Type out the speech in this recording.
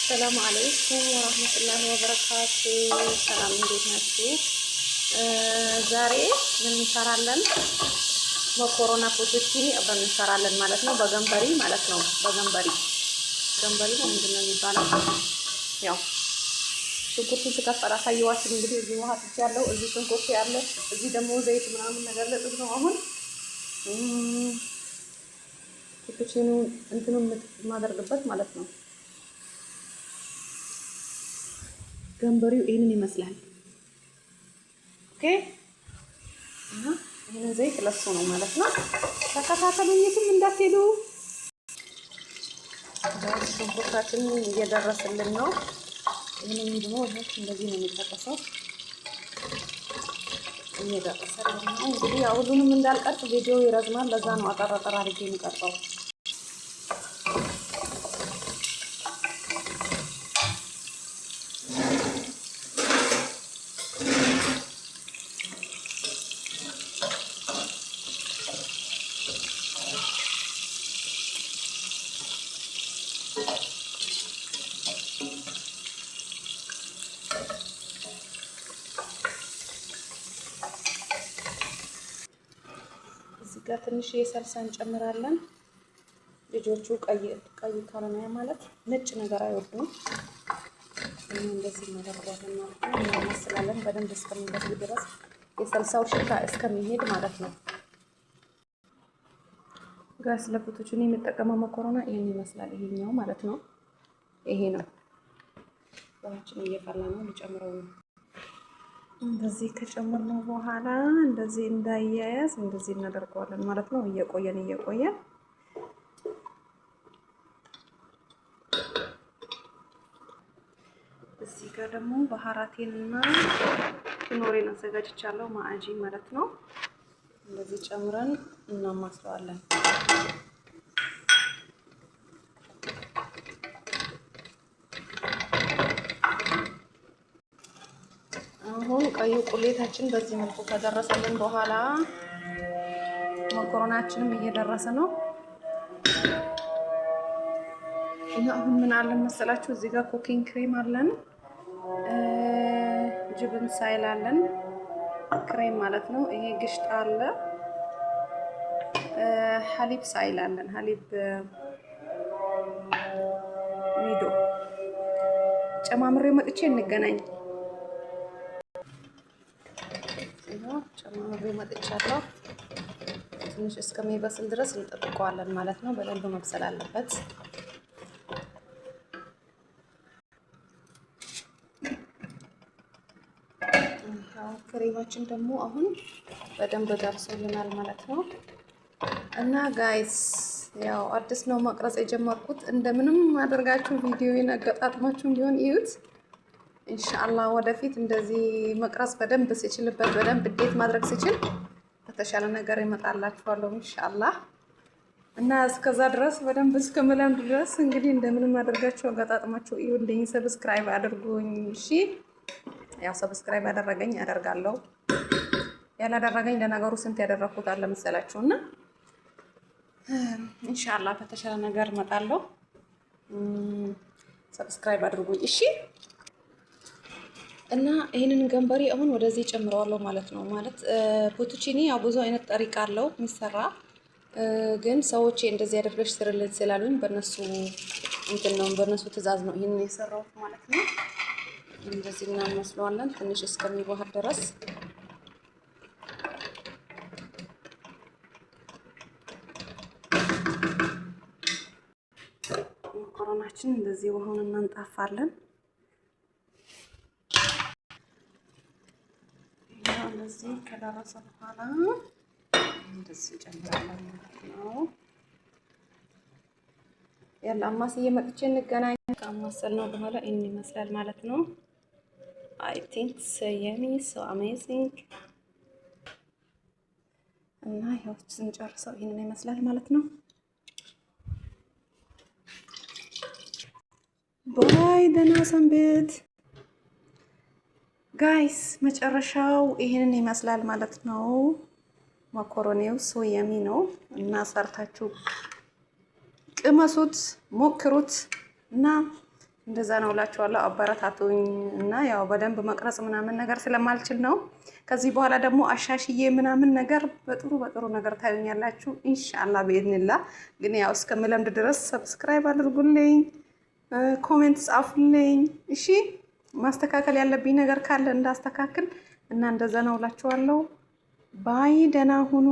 ሰላም አለይኩም ወራህመቱላሂ ወበረካቱ። ሰላም እንዴት ናችሁ? ዛሬ ምን እንሰራለን? መኮሮና ፖቴቲኒ አብረን እንሰራለን ማለት ነው። በገንበሪ ማለት ነው። በገንበሪ ነው ምንድነው የሚባለው? ያው ሽንኩርቱን ስከፈራ ሳይዋሽ እንግዲህ እዚህ ውሃ ትቻለሁ። እዚህ ሽንኩርት ያለ፣ እዚህ ደግሞ ዘይት ምናምን ነገር ለጥጥ ነው። አሁን ፖቴቲኑ እንትኑን ማደርግበት ማለት ነው። ገንበሪው ይሄንን ይመስላል። ኦኬ እና ይሄንን ዘይት ለሱ ነው ማለት ነው። ተከታተሉኝ የትም እንዳትሄዱ። ሽንኩርታችን እየደረሰልን ነው። ይሄንን ደግሞ እንደዚህ ነው የሚጠቀሰው። እየደረሰልን ነው እንግዲህ ያው ሁሉንም እንዳልቀርጽ ቪዲዮ ይረዝማል። ለዛ ነው አጠራጠር አድርጌ የሚቀርጸው። ጋር ትንሽ የሰልሳ እንጨምራለን። ልጆቹ ቀይ ካልሆነ ማለት ነጭ ነገር አይወዱም። እንደዚህ እናደርጋለን ማለት ነው። እናመስላለን በደንብ እስከሚበስል ድረስ የሰልሳው ሽታ እስከሚሄድ ማለት ነው። ጋስ ለፖቴቲኒ የሚጠቀመው መኮሮና ይሄን ይመስላል። ይሄኛው ማለት ነው። ይሄ ነው። ውሃችን እየፈላ ነው። ልጨምረው ነው። እንደዚህ ከጨመርነው በኋላ እንደዚህ እንዳያያዝ እንደዚህ እናደርገዋለን ማለት ነው። እየቆየን እዚህ ጋር ደግሞ ባህራቴንና ኪኖሬን አዘጋጅቻለሁ። ማአጂ ማለት ነው። እንደዚህ ጨምረን እናማስለዋለን። አሁን ቀዩ ቁሌታችን በዚህ መልኩ ከደረሰልን በኋላ መኮሮናችንም እየደረሰ ነው። እና አሁን ምን አለን መሰላችሁ? እዚህ ጋር ኩኪንግ ክሬም አለን፣ ጅብን ሳይል አለን፣ ክሬም ማለት ነው። ይሄ ግሽጣ አለ፣ ሀሊብ ሳይል አለን፣ ሀሊብ ኒዶ። ጨማምሬ መጥቼ እንገናኝ። ጨማምሬ መጥቻለሁ። ትንሽ እስከሚበስል ድረስ እንጠብቀዋለን ማለት ነው። በደንብ መብሰል አለበት። ክሬማችን ደግሞ አሁን በደንብ ደርሶልናል ማለት ነው። እና ጋይስ ያው አዲስ ነው መቅረጽ የጀመርኩት። እንደምንም አድርጋችሁ ቪዲዮውን አገጣጥማችሁ ቢሆን እዩት። ኢንሻአላህ ወደፊት እንደዚህ መቅረጽ በደንብ ሲችልበት በደንብ እንዴት ማድረግ ሲችል በተሻለ ነገር ይመጣላችኋለሁ ኢንሻአላህ። እና እስከዛ ድረስ በደንብ እስከመላም ድረስ እንግዲህ እንደምንም አድርጋችሁ አገጣጥማችሁ እዩልኝ። ሰብስክራይብ አድርጉኝ እሺ። ያው ሰብስክራይብ ያደረገኝ አደርጋለሁ፣ ያላደረገኝ ለነገሩ ስንት ያደረኩት አለ መሰላችሁና ኢንሻአላህ በተሻለ ነገር እመጣለሁ። ሰብስክራይብ አድርጉኝ እሺ። እና ይሄንን ገንበሪ አሁን ወደዚህ ጨምረዋለሁ ማለት ነው። ማለት ፖቴቲኒ ያው ብዙ አይነት ጠሪቃ አለው የሚሰራ፣ ግን ሰዎች እንደዚህ አድርገሽ ስርልን ስላሉኝ በእነሱ እንትን ነው፣ በእነሱ ትዕዛዝ ነው ይሄንን የሰራሁት ማለት ነው። እንደዚህ እናመስለዋለን ትንሽ እስከሚዋሃድ ድረስ። መኮሮናችን እንደዚህ ውሃውን እናንጣፋለን። እንደዚህ ከደረሰ በኋላ እንደዚህ ጨምራለን ማለት ነው። ያለ አማስዬ መጥቼ እንገናኝ። ከአማሰልነው በኋላ ይሄን ይመስላል ማለት ነው። I think so yummy, so amazing። እና ያው ስንጨርሰው ይሄንን ይመስላል ማለት ነው። ባይ ደህና ሰንብት ጋይስ። መጨረሻው ይሄንን ይመስላል ማለት ነው። መኮሮኒው ሶ የሚ ነው እና ሰርታችሁ ቅመሱት፣ ሞክሩት እና እንደዛ ነው እላችኋለሁ። አበረታቱኝ እና ያው በደንብ መቅረጽ ምናምን ነገር ስለማልችል ነው። ከዚህ በኋላ ደግሞ አሻሽዬ ምናምን ነገር በጥሩ ነገር ታዩኛላችሁ ኢንሻአላህ በኢዝኒላህ። ግን ያው እስከምለምድ ድረስ ሰብስክራይብ አድርጉልኝ፣ ኮሜንት ጻፉልኝ። እሺ ማስተካከል ያለብኝ ነገር ካለ እንዳስተካክል እና እንደዛ ነው እላችኋለሁ። ባይ ደህና ሁኑ።